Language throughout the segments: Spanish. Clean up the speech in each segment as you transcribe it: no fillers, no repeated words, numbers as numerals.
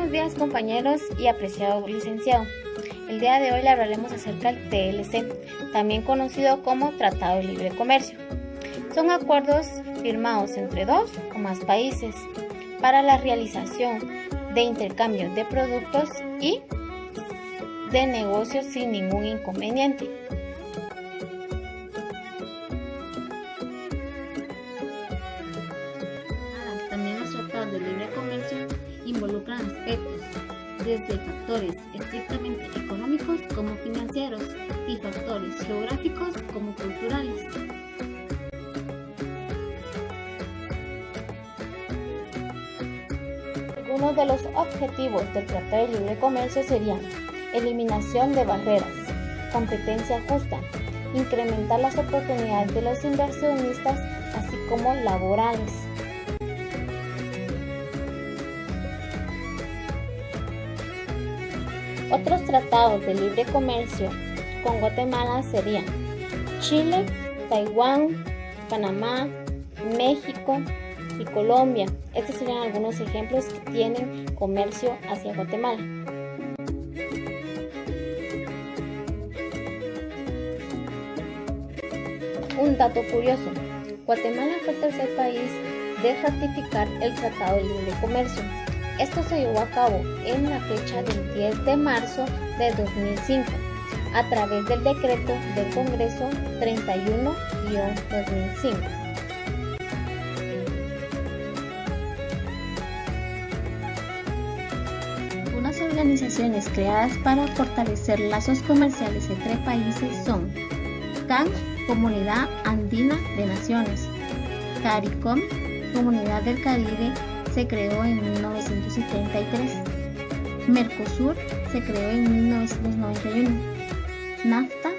Buenos días compañeros y apreciado licenciado. El día de hoy le hablaremos acerca del TLC, también conocido como Tratado de Libre Comercio. Son acuerdos firmados entre 2 o más países para la realización de intercambios de productos y de negocios sin ningún inconveniente. También los tratados de libre comercio involucran aspectos desde factores estrictamente económicos como financieros y factores geográficos como culturales. Algunos de los objetivos del Tratado de Libre Comercio serían eliminación de barreras, competencia justa, incrementar las oportunidades de los inversionistas, así como laborales. Otros tratados de libre comercio con Guatemala serían Chile, Taiwán, Panamá, México y Colombia. Estos serían algunos ejemplos que tienen comercio hacia Guatemala. Un dato curioso: Guatemala fue el tercer país de ratificar el Tratado de Libre Comercio. Esto se llevó a cabo en la fecha del 10 de marzo de 2005 a través del decreto del Congreso 31-2005. Algunas organizaciones creadas para fortalecer lazos comerciales entre países son CAN, Comunidad Andina de Naciones; CARICOM, Comunidad del Caribe, se creó en 1973. Mercosur se creó en 1991. NAFTA,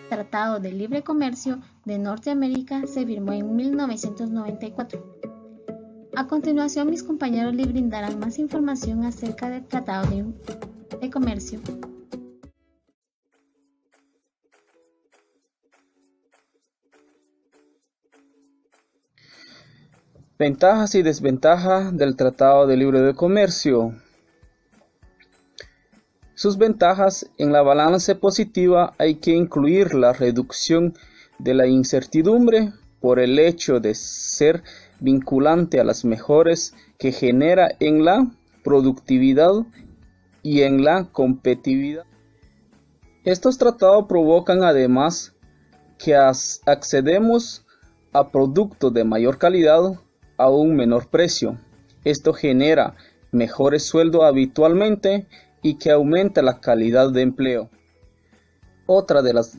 Tratado de Libre Comercio de Norteamérica, se firmó en 1994. A continuación, mis compañeros le brindarán más información acerca del Tratado de Comercio. Ventajas y desventajas del Tratado de Libre Comercio. Sus ventajas: en la balanza positiva hay que incluir la reducción de la incertidumbre por el hecho de ser vinculante a las mejoras que genera en la productividad y en la competitividad. Estos tratados provocan además que accedemos a productos de mayor calidad a un menor precio. Esto genera mejores sueldos habitualmente y que aumenta la calidad de empleo. Otra de las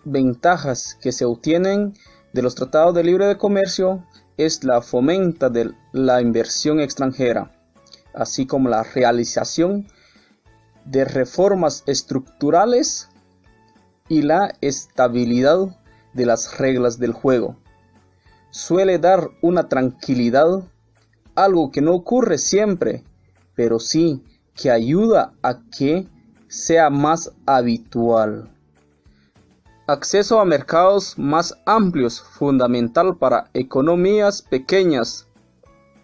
ventajas que se obtienen de los tratados de libre comercio es la fomenta de la inversión extranjera, así como la realización de reformas estructurales y la estabilidad de las reglas del juego. Suele dar una tranquilidad, algo que no ocurre siempre, pero sí que ayuda a que sea más habitual. Acceso a mercados más amplios, fundamental para economías pequeñas.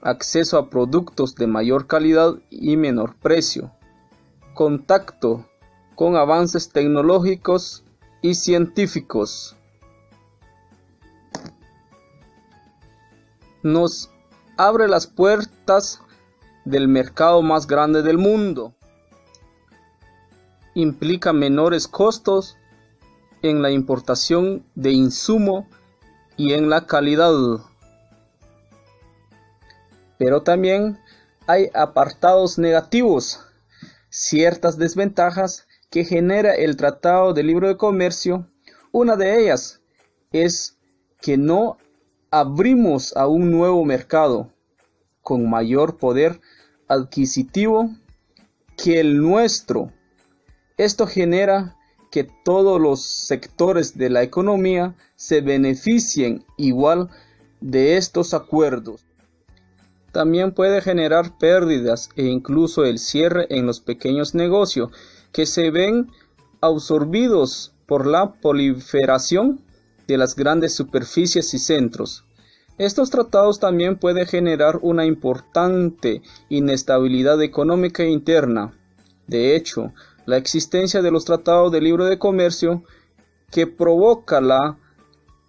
Acceso a productos de mayor calidad y menor precio. Contacto con avances tecnológicos y científicos. Nos abre las puertas del mercado más grande del mundo. Implica menores costos en la importación de insumo y en la calidad. Pero también hay apartados negativos, ciertas desventajas que genera el Tratado de Libre Comercio. Una de ellas es que no abrimos a un nuevo mercado con mayor poder adquisitivo que el nuestro. Esto genera que todos los sectores de la economía se beneficien igual de estos acuerdos. También puede generar pérdidas e incluso el cierre en los pequeños negocios que se ven absorbidos por la proliferación de las grandes superficies y centros. Estos tratados también pueden generar una importante inestabilidad económica interna. De hecho, la existencia de los tratados de libre comercio que provoca la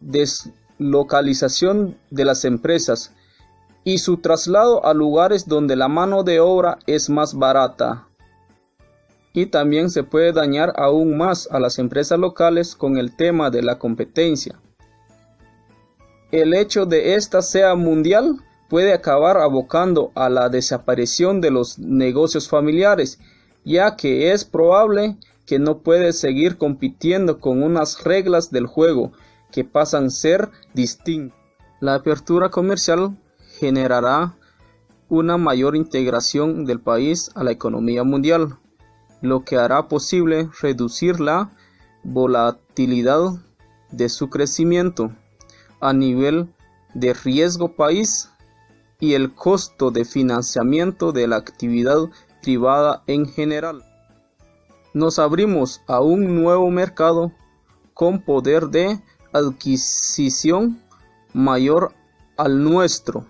deslocalización de las empresas y su traslado a lugares donde la mano de obra es más barata. Y también se puede dañar aún más a las empresas locales con el tema de la competencia. El hecho de esta sea mundial puede acabar abocando a la desaparición de los negocios familiares, ya que es probable que no puede seguir compitiendo con unas reglas del juego que pasan a ser distintas. La apertura comercial generará una mayor integración del país a la economía mundial, lo que hará posible reducir la volatilidad de su crecimiento a nivel de riesgo país y el costo de financiamiento de la actividad privada en general. Nos abrimos a un nuevo mercado con poder de adquisición mayor al nuestro.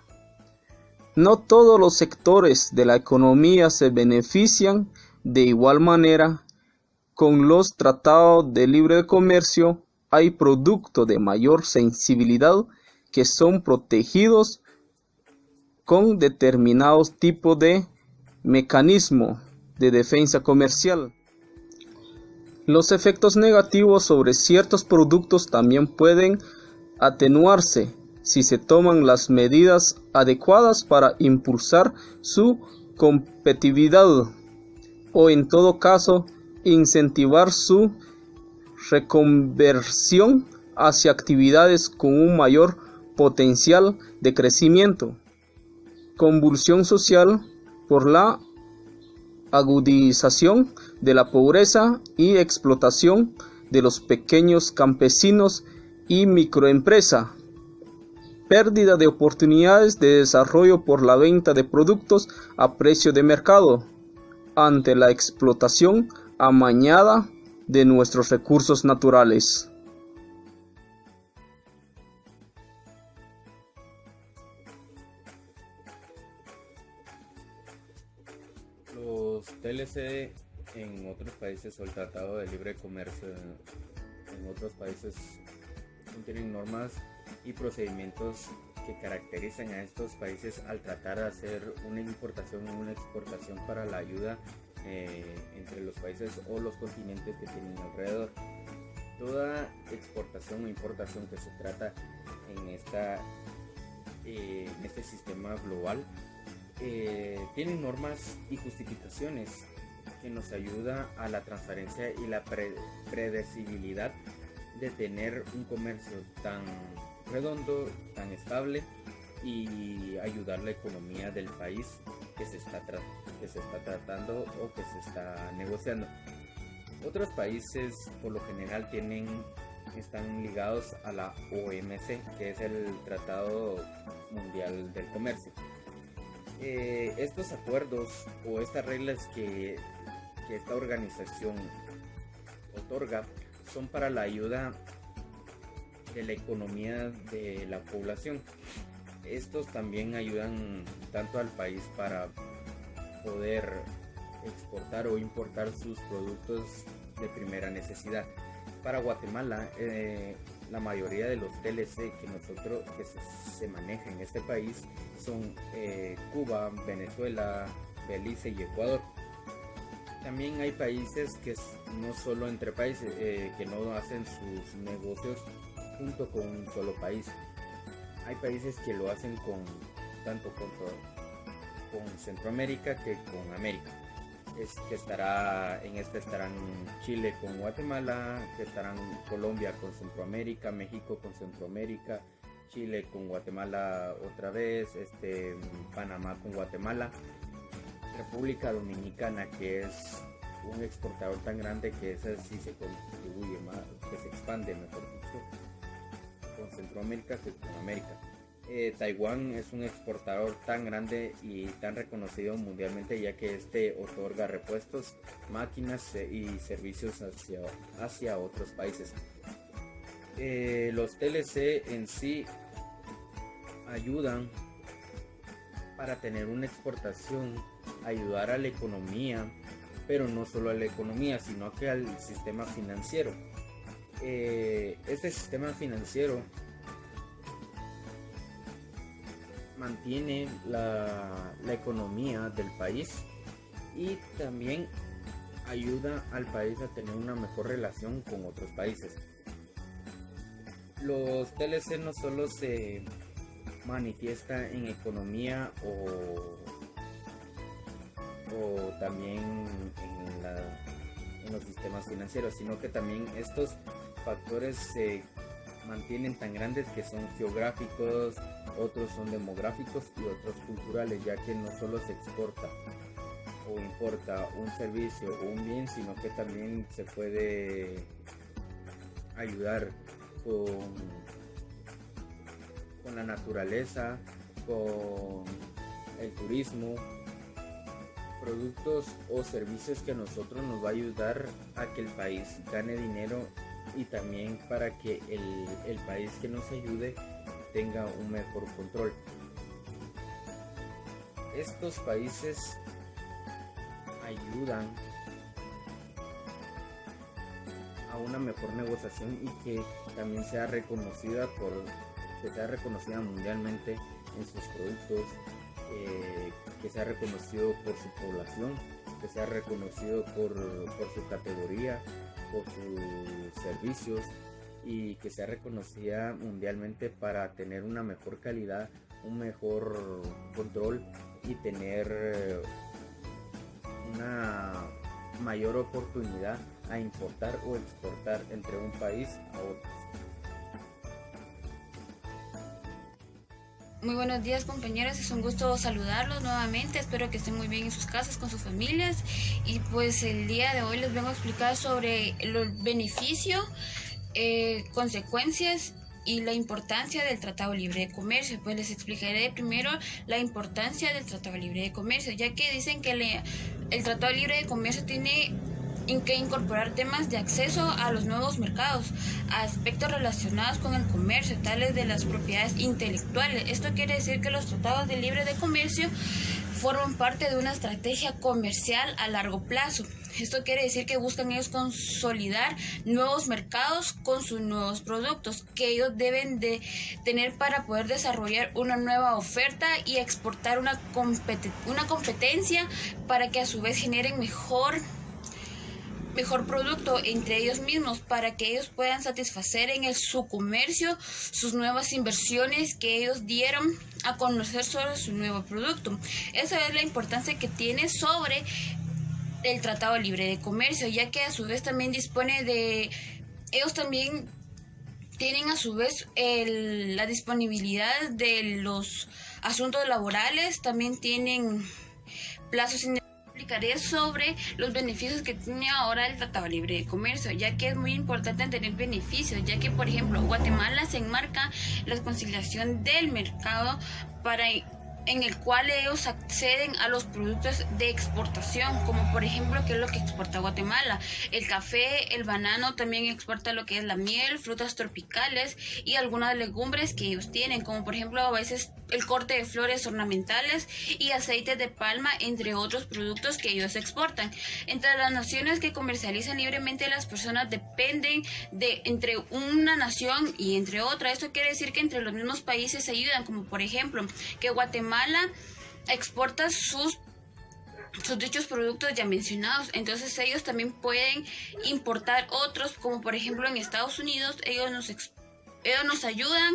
No todos los sectores de la economía se benefician de igual manera. Con los tratados de libre comercio hay productos de mayor sensibilidad que son protegidos con determinados tipos de mecanismo de defensa comercial. Los efectos negativos sobre ciertos productos también pueden atenuarse si se toman las medidas adecuadas para impulsar su competitividad o en todo caso incentivar su reconversión hacia actividades con un mayor potencial de crecimiento. Convulsión social por la agudización de la pobreza y explotación de los pequeños campesinos y microempresas. Pérdida de oportunidades de desarrollo por la venta de productos a precio de mercado ante la explotación amañada de nuestros recursos naturales. Los TLC en otros países o el Tratado de Libre Comercio en otros países contienen normas y procedimientos que caracterizan a estos países al tratar de hacer una importación o una exportación para la ayuda entre los países o los continentes que tienen alrededor. Toda exportación o importación que se trata en este sistema global tienen normas y justificaciones que nos ayuda a la transparencia y la predecibilidad de tener un comercio tan redondo, tan estable y ayudar la economía del país que se está tratando o que se está negociando. Otros países por lo general están ligados a la OMC, que es el Tratado Mundial del Comercio. Estos acuerdos o estas reglas que esta organización otorga son para la ayuda de la economía de la población. Estos también ayudan tanto al país para poder exportar o importar sus productos de primera necesidad. Para Guatemala, la mayoría de los TLC que se maneja en este país son Cuba, Venezuela, Belice y Ecuador. También hay países que no solo entre países, que no hacen sus negocios junto con un solo país. Hay países que lo hacen tanto con Centroamérica que con América. Estarán Chile con Guatemala, que estarán Colombia con Centroamérica, México con Centroamérica, Chile con Guatemala otra vez, Panamá con Guatemala, República Dominicana, que es un exportador tan grande que esa sí se contribuye más, que se expande mejor dicho, con Centroamérica que con América. Taiwán es un exportador tan grande y tan reconocido mundialmente, ya que otorga repuestos, máquinas y servicios hacia otros países. Los TLC en sí ayudan para tener una exportación, ayudar a la economía, pero no solo a la economía, sino que al sistema financiero. Este sistema financiero mantiene la economía del país y también ayuda al país a tener una mejor relación con otros países. Los TLC no solo se manifiesta en economía o también en los sistemas financieros, sino que también estos factores se mantienen tan grandes que son geográficos, otros son demográficos y otros culturales, ya que no solo se exporta o importa un servicio o un bien, sino que también se puede ayudar con la naturaleza, con el turismo, productos o servicios que a nosotros nos va a ayudar a que el país gane dinero y también para que el país que nos ayude tenga un mejor control. Estos países ayudan a una mejor negociación y que también sea reconocida mundialmente en sus productos, que sea reconocido por su población, que sea reconocido por su categoría, por sus servicios y que sea reconocida mundialmente para tener una mejor calidad, un mejor control y tener una mayor oportunidad a importar o exportar entre un país a otro. Muy buenos días, compañeros, es un gusto saludarlos nuevamente, espero que estén muy bien en sus casas con sus familias y pues el día de hoy les vengo a explicar sobre los beneficios, consecuencias y la importancia del Tratado Libre de Comercio. Pues les explicaré primero la importancia del Tratado Libre de Comercio, ya que dicen que el Tratado Libre de Comercio tiene que incorporar temas de acceso a los nuevos mercados, aspectos relacionados con el comercio, tales de las propiedades intelectuales. Esto quiere decir que los tratados de libre de comercio forman parte de una estrategia comercial a largo plazo. Esto quiere decir que buscan ellos consolidar nuevos mercados con sus nuevos productos que ellos deben de tener para poder desarrollar una nueva oferta y exportar una competencia para que a su vez generen mejor producto entre ellos mismos, para que ellos puedan satisfacer en su comercio sus nuevas inversiones que ellos dieron a conocer sobre su nuevo producto. Esa es la importancia que tiene sobre el Tratado Libre de Comercio, ya que a su vez también ellos también tienen a su vez la disponibilidad de los asuntos laborales, también tienen plazos explicaré sobre los beneficios que tiene ahora el Tratado Libre de Comercio, ya que es muy importante tener beneficios, ya que por ejemplo Guatemala se enmarca la conciliación del mercado en el cual ellos acceden a los productos de exportación, como por ejemplo, ¿qué es lo que exporta Guatemala? El café, el banano, también exporta lo que es la miel, frutas tropicales y algunas legumbres que ellos tienen, como por ejemplo a veces el corte de flores ornamentales y aceites de palma, entre otros productos que ellos exportan. Entre las naciones que comercializan libremente, las personas dependen de entre una nación y entre otra. Esto quiere decir que entre los mismos países se ayudan, como por ejemplo, que Guatemala exporta sus dichos productos ya mencionados, entonces ellos también pueden importar otros, como por ejemplo en Estados Unidos ellos nos ayudan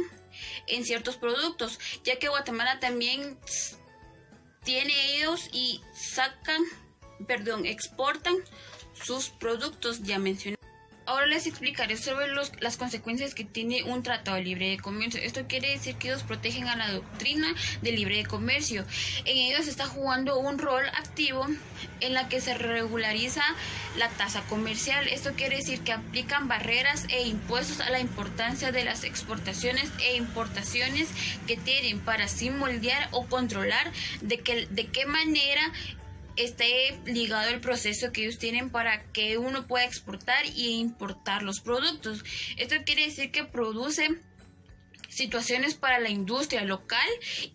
en ciertos productos, ya que Guatemala también tiene ellos y exportan sus productos ya mencionados. Ahora les explicaré sobre las consecuencias que tiene un tratado libre de comercio. Esto quiere decir que ellos protegen a la doctrina del libre de comercio. En ellos está jugando un rol activo en la que se regulariza la tasa comercial. Esto quiere decir que aplican barreras e impuestos a la importancia de las exportaciones e importaciones que tienen, para así moldear o controlar de qué manera esté ligado el proceso que ellos tienen para que uno pueda exportar e importar los productos. Esto quiere decir que produce situaciones para la industria local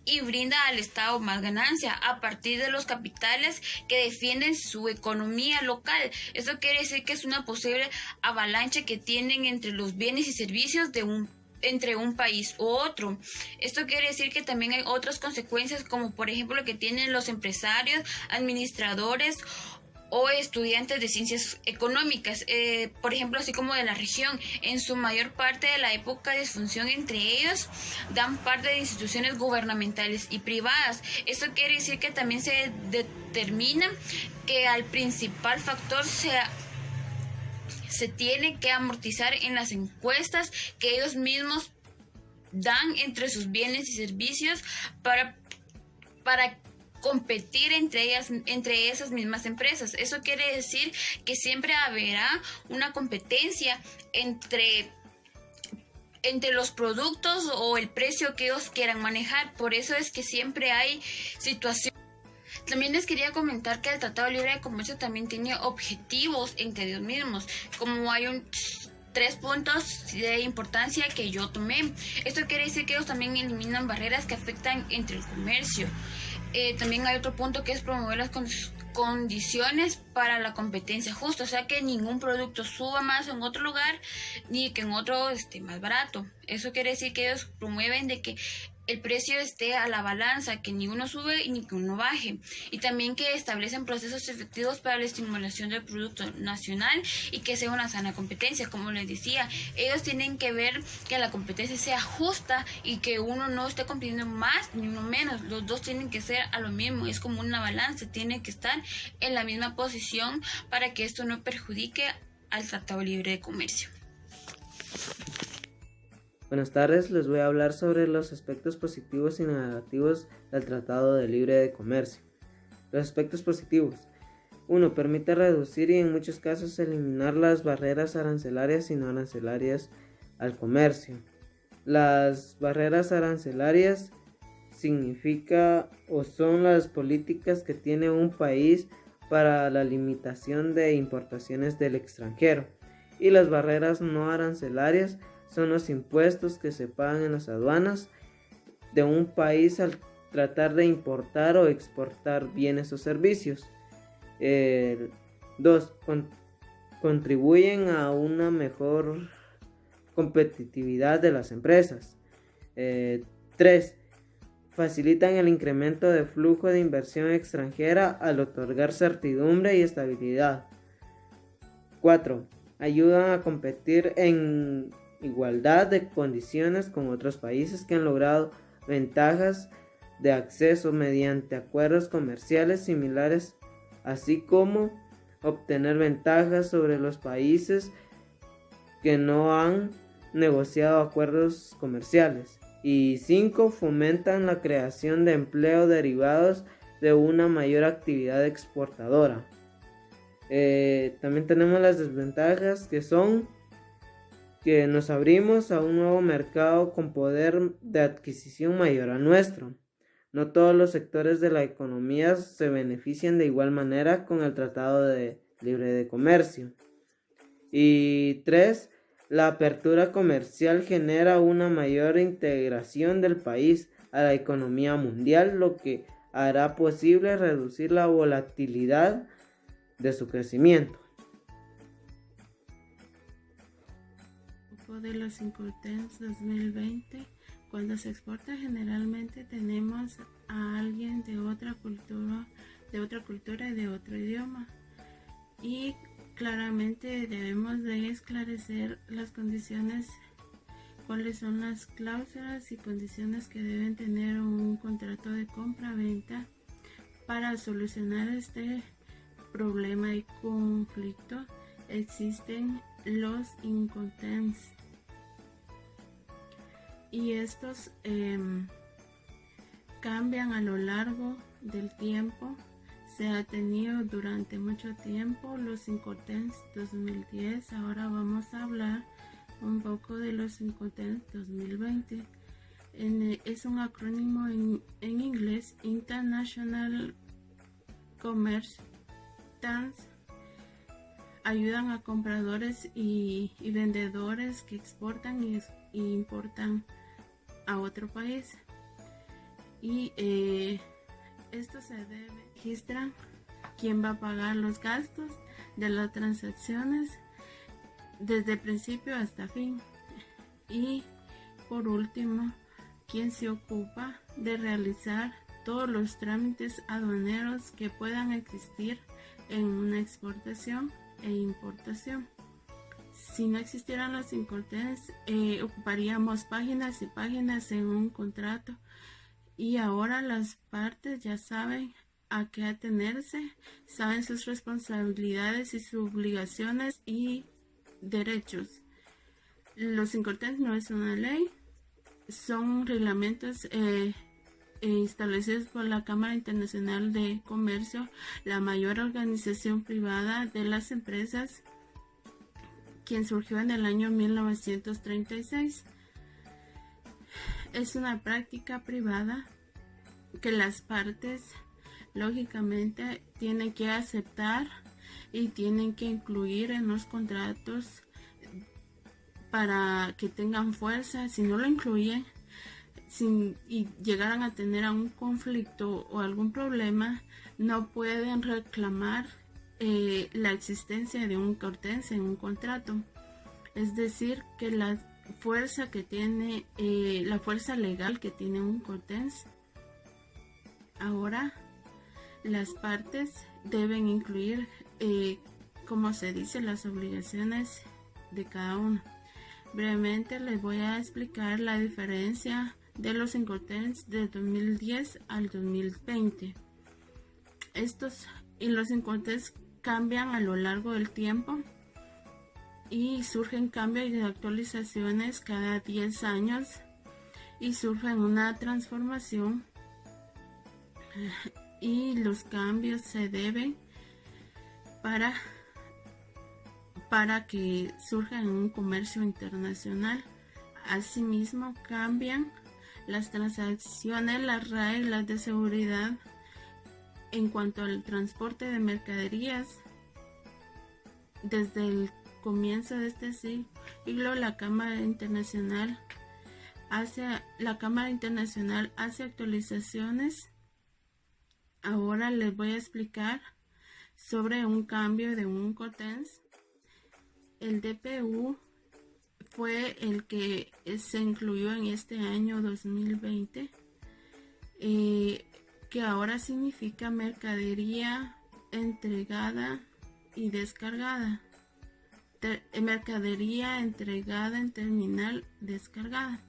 y brinda al Estado más ganancia a partir de los capitales que defienden su economía local. Esto quiere decir que es una posible avalancha que tienen entre los bienes y servicios entre un país u otro. Esto quiere decir que también hay otras consecuencias, como por ejemplo lo que tienen los empresarios, administradores o estudiantes de ciencias económicas, por ejemplo, así como de la región. En su mayor parte de la época de disfunción entre ellos, dan parte de instituciones gubernamentales y privadas. Esto quiere decir que también se determina que al principal factor se tiene que amortizar en las encuestas que ellos mismos dan entre sus bienes y servicios para competir entre esas mismas empresas. Eso quiere decir que siempre habrá una competencia entre los productos o el precio que ellos quieran manejar. Por eso es que siempre hay situaciones. También les quería comentar que el Tratado Libre de Comercio también tiene objetivos entre ellos mismos, como hay 3 puntos de importancia que yo tomé. Esto quiere decir que ellos también eliminan barreras que afectan entre el comercio. También hay otro punto que es promover las condiciones para la competencia justa, o sea que ningún producto suba más en otro lugar ni que en otro esté más barato. Eso quiere decir que ellos promueven de que el precio esté a la balanza, que ni uno sube ni que uno baje, y también que establecen procesos efectivos para la estimulación del producto nacional y que sea una sana competencia. Como les decía, ellos tienen que ver que la competencia sea justa y que uno no esté compitiendo más ni uno menos. Los dos tienen que ser a lo mismo, es como una balanza, tienen que estar en la misma posición para que esto no perjudique al Tratado Libre de Comercio. Buenas tardes, les voy a hablar sobre los aspectos positivos y negativos del Tratado de Libre de Comercio. Los aspectos positivos. 1. Permite reducir y en muchos casos eliminar las barreras arancelarias y no arancelarias al comercio. Las barreras arancelarias significa o son las políticas que tiene un país para la limitación de importaciones del extranjero. Y las barreras no arancelarias son los impuestos que se pagan en las aduanas de un país al tratar de importar o exportar bienes o servicios. 2. Contribuyen a una mejor competitividad de las empresas. 3. Facilitan el incremento de flujo de inversión extranjera al otorgar certidumbre y estabilidad. 4. Ayudan a competir en igualdad de condiciones con otros países que han logrado ventajas de acceso mediante acuerdos comerciales similares, así como obtener ventajas sobre los países que no han negociado acuerdos comerciales. Y 5. Fomentan la creación de empleo derivados de una mayor actividad exportadora. También tenemos las desventajas, que son que nos abrimos a un nuevo mercado con poder de adquisición mayor al nuestro. No todos los sectores de la economía se benefician de igual manera con el Tratado de Libre de Comercio. Y 3. La apertura comercial genera una mayor integración del país a la economía mundial, lo que hará posible reducir la volatilidad de su crecimiento. De los Incoterms 2020, cuando se exporta generalmente tenemos a alguien de otra cultura y de otro idioma, y claramente debemos de esclarecer las condiciones, cuáles son las cláusulas y condiciones que deben tener un contrato de compra-venta para solucionar este problema y conflicto. Existen los Incoterms y estos cambian a lo largo del tiempo. Se ha tenido durante mucho tiempo los Incoterms 2010. Ahora vamos a hablar un poco de los Incoterms 2020. Es un acrónimo en inglés: International Commerce Terms. Ayudan a compradores y vendedores que exportan y importan a otro país. Y esto se debe registrar quién va a pagar los gastos de las transacciones desde principio hasta fin. Y por último, quién se ocupa de realizar todos los trámites aduaneros que puedan existir en una exportación e importación. Si no existieran los incorporates, ocuparíamos páginas y páginas en un contrato, y ahora las partes ya saben a qué atenerse, saben sus responsabilidades y sus obligaciones y derechos. Los incorporates no es una ley, son reglamentos establecidos por la Cámara Internacional de Comercio, la mayor organización privada de las empresas, quien surgió en el año 1936. Es una práctica privada que las partes lógicamente tienen que aceptar y tienen que incluir en los contratos para que tengan fuerza. Si no lo incluyen y llegaran a tener un conflicto o algún problema, no pueden reclamar la existencia de un cortés en un contrato. Es decir, que la fuerza que tiene, la fuerza legal que tiene un cortés, ahora las partes deben incluir, como se dice, las obligaciones de cada uno. Brevemente les voy a explicar la diferencia de los incorporates de 2010 al 2020. Los incorporates cambian a lo largo del tiempo y surgen cambios y actualizaciones cada 10 años, y surgen una transformación, y los cambios se deben para que surja en un comercio internacional. Asimismo, cambian las transacciones, las reglas de seguridad en cuanto al transporte de mercaderías. Desde el comienzo de este siglo, la Cámara Internacional hace actualizaciones. Ahora les voy a explicar sobre un cambio de un cortés. El DPU fue el que se incluyó en este año 2020, que ahora significa mercadería entregada y descargada. Mercadería entregada en terminal, descargada.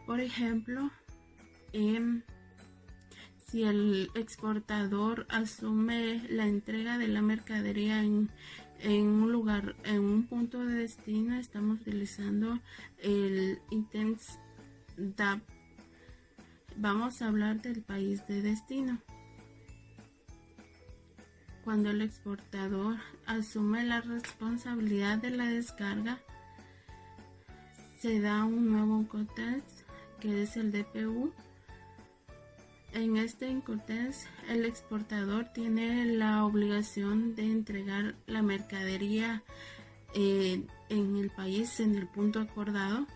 Por ejemplo, si el exportador asume la entrega de la mercadería en un lugar, en un punto de destino, estamos utilizando el INTENS DAP. Vamos a hablar del país de destino. Cuando el exportador asume la responsabilidad de la descarga, se da un nuevo cortés, que es el DPU. En este incortés, el exportador tiene la obligación de entregar la mercadería en el país, en el punto acordado,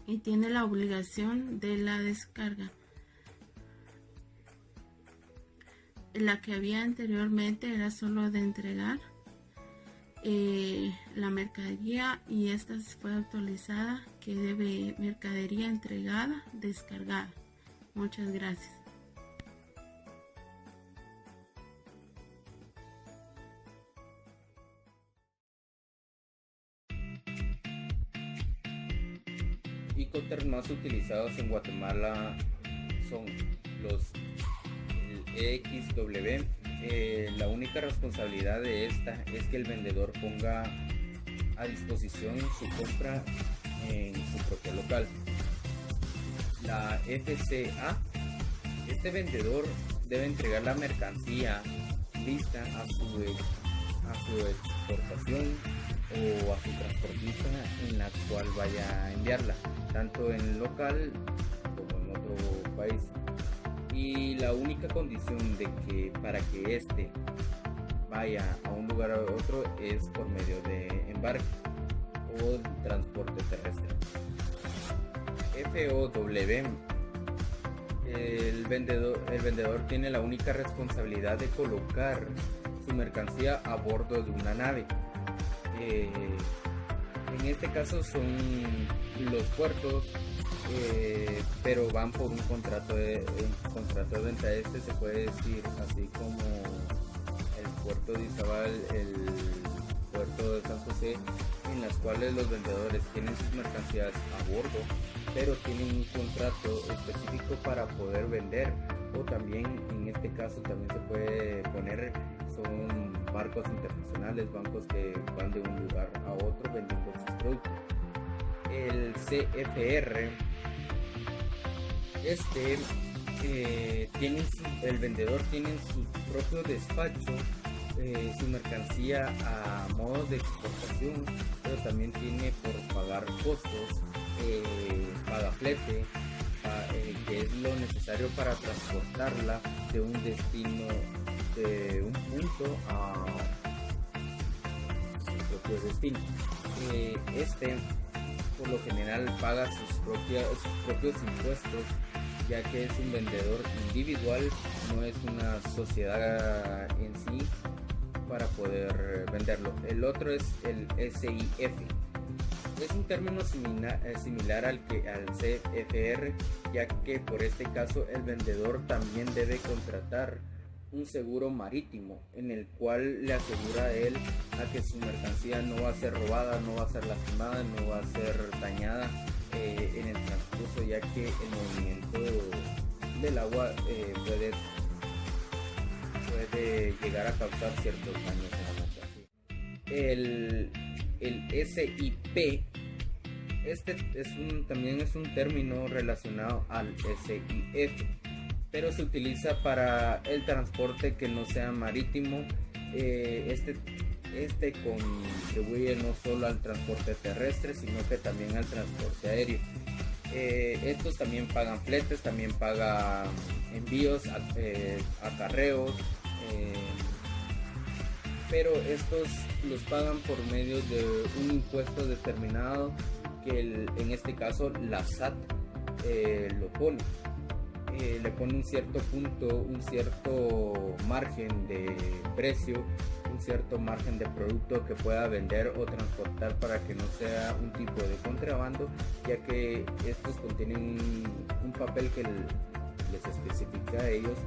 y tiene la obligación de la descarga. La que había anteriormente era solo de entregar la mercadería, y esta fue actualizada, que debe mercadería entregada, descargada. Muchas gracias. Incoterms más utilizados en Guatemala son los EXW. La única responsabilidad de esta es que el vendedor ponga a disposición su compra en su propio local. La FCA, este vendedor debe entregar la mercancía lista a su exportación o a su transportista en la cual vaya a enviarla, tanto en local como en otro país. Y la única condición de que para que éste vaya a un lugar a otro es por medio de embarque o transporte terrestre. FOW, el vendedor tiene la única responsabilidad de colocar su mercancía a bordo de una nave. En este caso son los puertos, pero van por un contrato de venta. Este se puede decir así como el puerto de Izabal, el puerto de San José, en las cuales los vendedores tienen sus mercancías a bordo, pero tienen un contrato específico para poder vender. O también en este caso también se puede poner, son barcos internacionales, bancos que van de un lugar a otro vendiendo sus productos. El CFR, el vendedor tiene su propio despacho, su mercancía a modo de exportación, pero también tiene por pagar costos, paga flete, que es lo necesario para transportarla de un destino, de un punto a su propio destino. Por lo general paga sus propios impuestos, ya que es un vendedor individual, no es una sociedad en sí para poder venderlo. El otro es el SIF. Es un término similar al CFR, ya que por este caso el vendedor también debe contratar un seguro marítimo, en el cual le asegura a él a que su mercancía no va a ser robada, no va a ser lastimada, no va a ser dañada en el transcurso, ya que el movimiento del agua puede llegar a causar ciertos daños en la mercancía. El SIP, también es un término relacionado al SIF, pero se utiliza para el transporte que no sea marítimo. Contribuye no solo al transporte terrestre, sino que también al transporte aéreo. Estos también pagan fletes, también pagan envíos, acarreos, pero estos los pagan por medio de un impuesto determinado que en este caso la SAT lo pone. Le pone un cierto punto, un cierto margen de precio, un cierto margen de producto que pueda vender o transportar para que no sea un tipo de contrabando, ya que estos contienen un papel que les especifica a ellos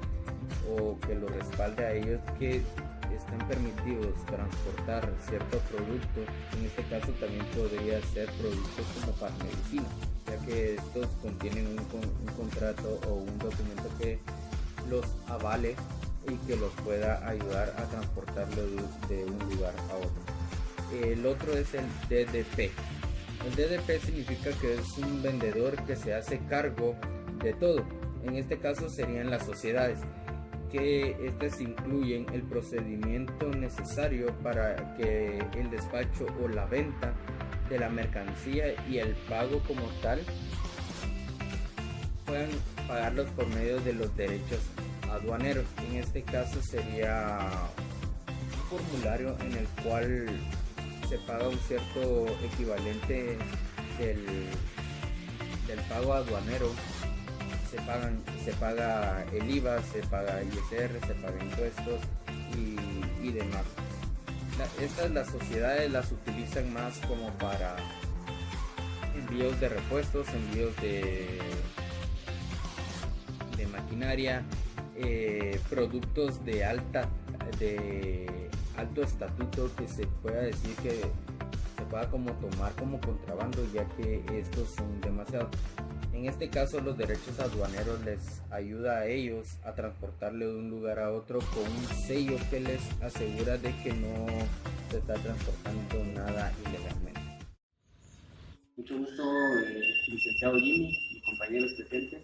o que lo respalde a ellos que estén permitidos transportar cierto producto. En este caso también podría ser productos como para medicina, ya que estos contienen un contrato o un documento que los avale y que los pueda ayudar a transportarlo de un lugar a otro. El otro es el DDP. El DDP significa que es un vendedor que se hace cargo de todo. En este caso serían las sociedades, que estas incluyen el procedimiento necesario para que el despacho o la venta de la mercancía y el pago como tal puedan pagarlos por medio de los derechos aduaneros. En este caso sería un formulario en el cual se paga un cierto equivalente del pago aduanero. Se paga el IVA, se paga ISR, se paga impuestos y demás. Las sociedades las utilizan más como para envíos de repuestos, envíos de maquinaria, productos de alto estatuto, que se pueda decir que se pueda como tomar como contrabando, ya que estos son demasiado. En este caso los derechos aduaneros les ayuda a ellos a transportarle de un lugar a otro con un sello que les asegura de que no se está transportando nada ilegalmente. Mucho gusto, licenciado Jimmy y compañeros presentes.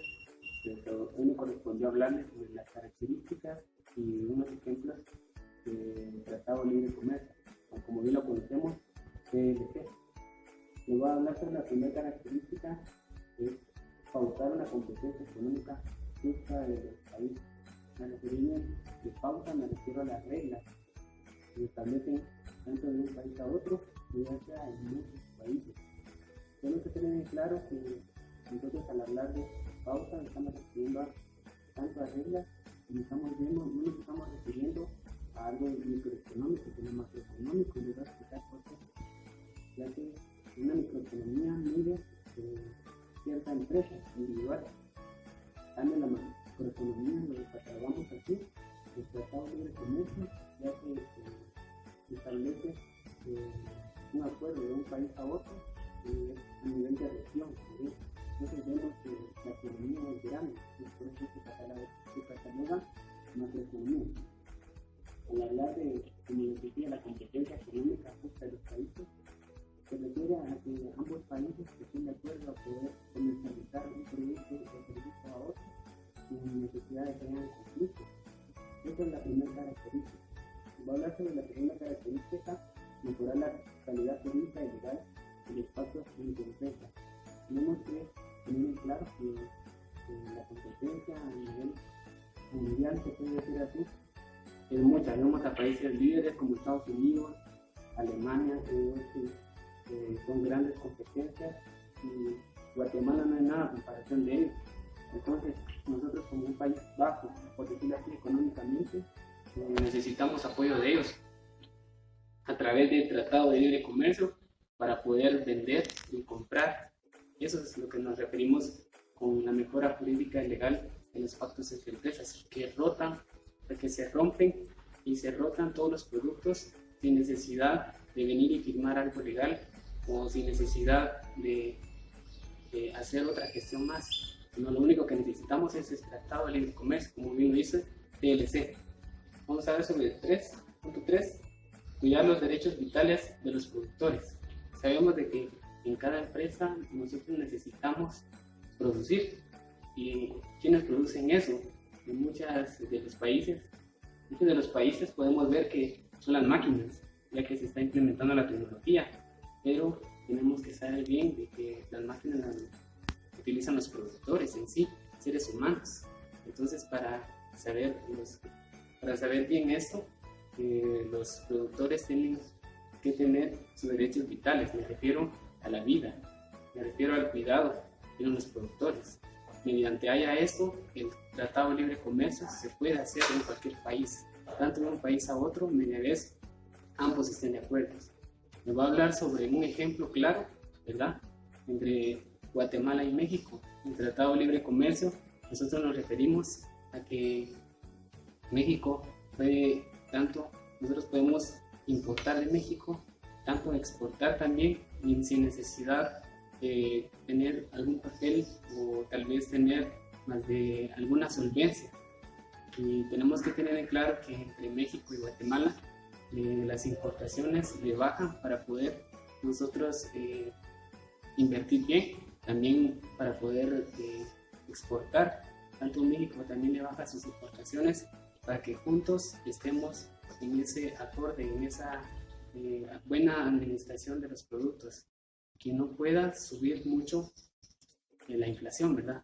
Hoy me correspondió hablarles sobre las características y unos ejemplos del Tratado de Libre Comercio, o como bien lo conocemos, TLC. Les voy a hablar sobre la primera característica, que es pautar una competencia económica justa de los países. Me referirme de pauta, me refiero a las reglas que establecen tanto de un país a otro, ya sea en muchos países. Tenemos que tener en claro que Entonces, al hablar de pauta, estamos refiriendo tanto a reglas, y no nos estamos refiriendo a algo microeconómico, sino macroeconómico, y les voy a explicar por qué. Ya que una microeconomía mide cierta empresa individual. También la macroeconomía, lo catalogamos así, el Tratado de Libre Comercio, ya que establece un acuerdo de un país a otro a nivel de región. Entonces vemos que la economía es grande, y por eso se cataloga macroeconomía. Al hablar de, como les decía, la competencia económica justa de los países, se refiere a que ambos países estén de acuerdo a poder comercializar un producto o servicio a otro sin necesidad de crear conflictos. Esa es la primera característica. Voy a hablar sobre la segunda característica: mejorar la calidad jurídica y legal del espacio entre empresas. Tenemos que tener en claro que la competencia a nivel mundial, se puede decir así, es mucha. Vemos a países líderes como Estados Unidos, Alemania, que son grandes competencias, y Guatemala no es nada en comparación de ellos. Entonces, nosotros como un país bajo, por decirlo así, económicamente, necesitamos apoyo de ellos a través del Tratado de Libre Comercio para poder vender y comprar. Eso es lo que nos referimos con la mejora jurídica y legal en los pactos entre empresas, que se rompen y se rotan todos los productos sin necesidad de venir y firmar algo legal o sin necesidad de hacer otra gestión más. No, lo único que necesitamos es el Tratado de Libre Comercio, como bien lo dice TLC. Vamos a ver sobre el 3.3, cuidar los derechos vitales de los productores. Sabemos de que en cada empresa nosotros necesitamos producir, y ¿quiénes producen eso? En muchos de los países podemos ver que son las máquinas, ya que se está implementando la tecnología, pero tenemos que saber bien de que las máquinas las utilizan los productores en sí, seres humanos. Entonces, para saber bien esto, los productores tienen que tener sus derechos vitales. Me refiero a la vida, me refiero al cuidado de los productores. Mediante haya esto, el Tratado de Libre Comercio se puede hacer en cualquier país, tanto de un país a otro, mediante ambos estén de acuerdo. Me voy a hablar sobre un ejemplo claro, ¿verdad?, entre Guatemala y México. En el Tratado de Libre Comercio, nosotros nos referimos a que México nosotros podemos importar de México, tanto exportar también, y sin necesidad de tener algún papel o tal vez tener más de alguna solvencia. Y tenemos que tener en claro que entre México y Guatemala las importaciones le bajan para poder nosotros invertir bien, también para poder exportar. Tanto México también le baja sus importaciones para que juntos estemos en ese acorde, en esa buena administración de los productos, que no pueda subir mucho la inflación, ¿verdad?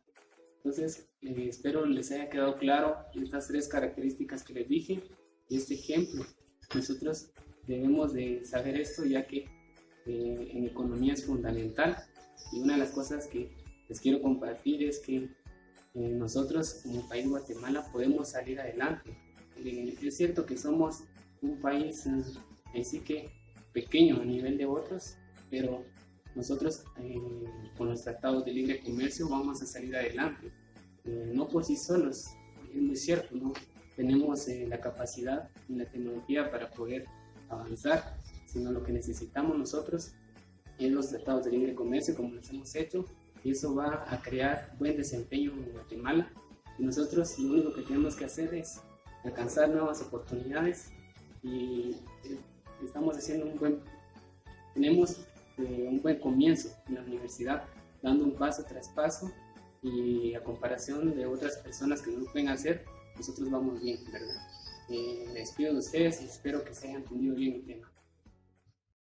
Entonces, espero les haya quedado claro estas tres características que les dije y este ejemplo. Nosotros debemos de saber esto, ya que en economía es fundamental, y una de las cosas que les quiero compartir es que nosotros en el país Guatemala podemos salir adelante. Es cierto que somos un país así que pequeño a nivel de otros, pero nosotros con los tratados de libre comercio vamos a salir adelante, no por sí solos. Es muy cierto, ¿no? Tenemos la capacidad y la tecnología para poder avanzar, sino lo que necesitamos nosotros es los tratados de libre comercio como los hemos hecho, y eso va a crear buen desempeño en Guatemala, y nosotros lo único que tenemos que hacer es alcanzar nuevas oportunidades, y tenemos un buen comienzo en la universidad, dando un paso tras paso, y a comparación de otras personas que no lo pueden hacer, nosotros vamos bien, ¿verdad? Me despido de ustedes y espero que se haya entendido bien el tema.